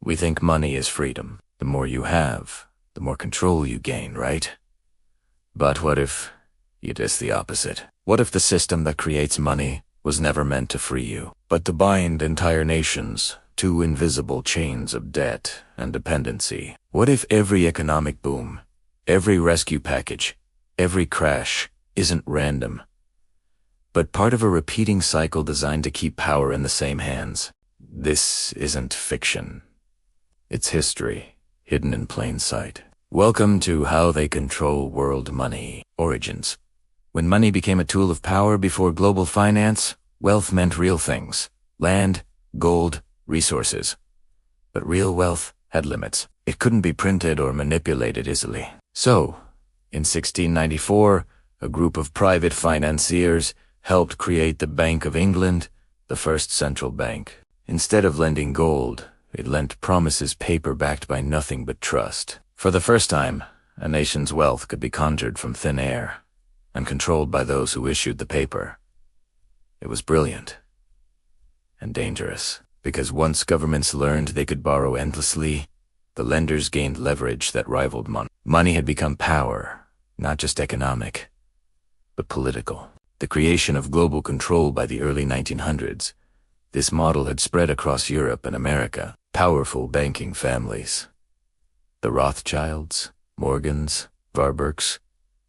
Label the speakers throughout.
Speaker 1: We think money is freedom. The more you have, the more control you gain, right? But what if it is the opposite? What if the system that creates money was never meant to free you, but to bind entire nations to invisible chains of debt and dependency? What if every economic boom, every rescue package, every crash isn't random, but part of a repeating cycle designed to keep power in the same hands? This isn't fiction. It's history, hidden in plain sight. Welcome to How They Control World Money. Origins. When money became a tool of power before global finance, wealth meant real things: land, gold, resources. But real wealth had limits. It couldn't be printed or manipulated easily. So, in 1694, a group of private financiers helped create the Bank of England, the first central bank. Instead of lending gold, it lent promises paper backed by nothing but trust. For the first time, a nation's wealth could be conjured from thin air and controlled by those who issued the paper. It was brilliant and dangerous, because once governments learned they could borrow endlessly, the lenders gained leverage that rivaled money. Money had become power, not just economic, but political. The creation of global control by the early 1900s, this model had spread across Europe and America. Powerful banking families, the Rothschilds, Morgans, Warburgs,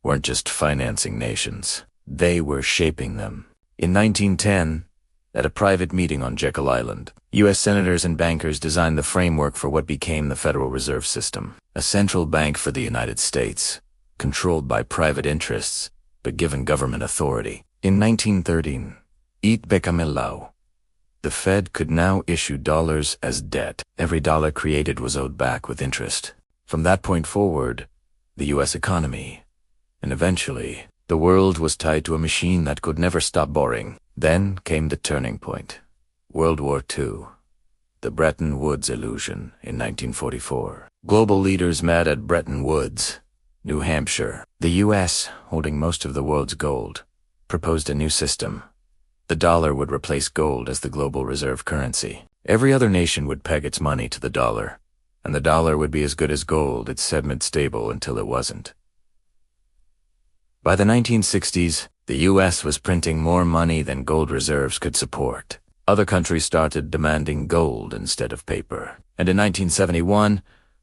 Speaker 1: weren't just financing nations. They were shaping them. In 1910, at a private meeting on Jekyll Island, U.S. senators and bankers designed the framework for what became the Federal Reserve System, a central bank for the United States, controlled by private interests, but given government authority. In 1913, it became law. The Fed could now issue dollars as debt. Every dollar created was owed back with interest. From that point forward, the U.S. economy, and eventually, the world was tied to a machine that could never stop borrowing. Then came the turning point. World War II. The Bretton Woods illusion in 1944. Global leaders met at Bretton Woods, New Hampshire. The U.S., holding most of the world's gold, proposed a new system. The dollar would replace gold as the global reserve currency. Every other nation would peg its money to the dollar, and the dollar would be as good as gold, it said, mid-stable until it wasn't. By the 1960s, the U.S. was printing more money than gold reserves could support. Other countries started demanding gold instead of paper. And in 1971,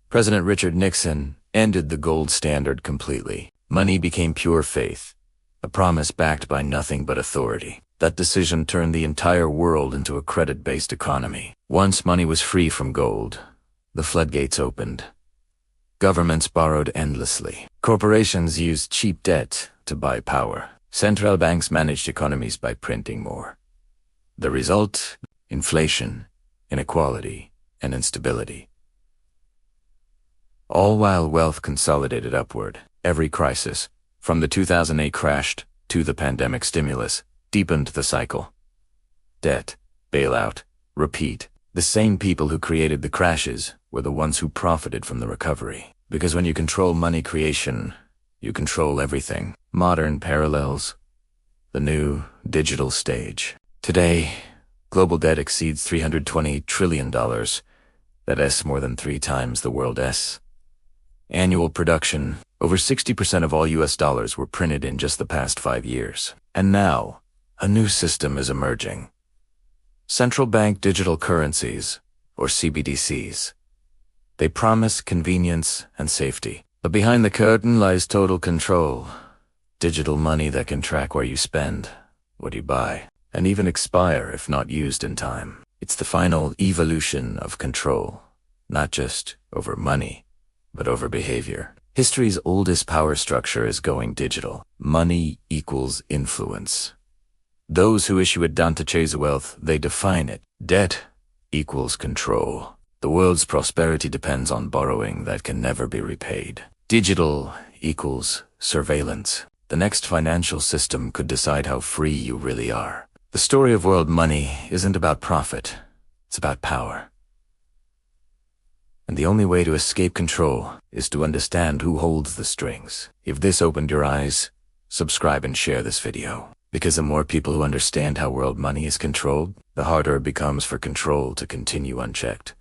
Speaker 1: President Richard Nixon ended the gold standard completely. Money became pure faith, a promise backed by nothing but authority. That decision turned the entire world into a credit-based economy. Once money was free from gold, the floodgates opened. Governments borrowed endlessly. Corporations used cheap debt to buy power. Central banks managed economies by printing more. The result? Inflation, inequality, and instability. All while wealth consolidated upward. Every crisis, from the 2008 crash to the pandemic stimulus, deepened the cycle. Debt, bailout, repeat. The same people who created the crashes were the ones who profited from the recovery. Because when you control money creation, you control everything. Modern parallels. The new digital stage. Today, global debt exceeds $320 trillion. That's more than 3 times the world's. Annual production. Over 60% of all U.S. dollars were printed in just the past 5 years. And now, a new system is emerging. Central bank digital currencies, or CBDCs. They promise convenience and safety. But behind the curtain lies total control. Digital money that can track where you spend, what you buy, and even expire if not used in time. It's the final evolution of control, not just over money, but over behavior. History's oldest power structure is going digital. Money equals influence. Those who issue it don't chase wealth, they define it. Debt equals control. The world's prosperity depends on borrowing that can never be repaid. Digital equals surveillance. The next financial system could decide how free you really are. The story of world money isn't about profit. It's about power. And the only way to escape control is to understand who holds the strings. If this opened your eyes, subscribe and share this video. Because the more people who understand how world money is controlled, the harder it becomes for control to continue unchecked.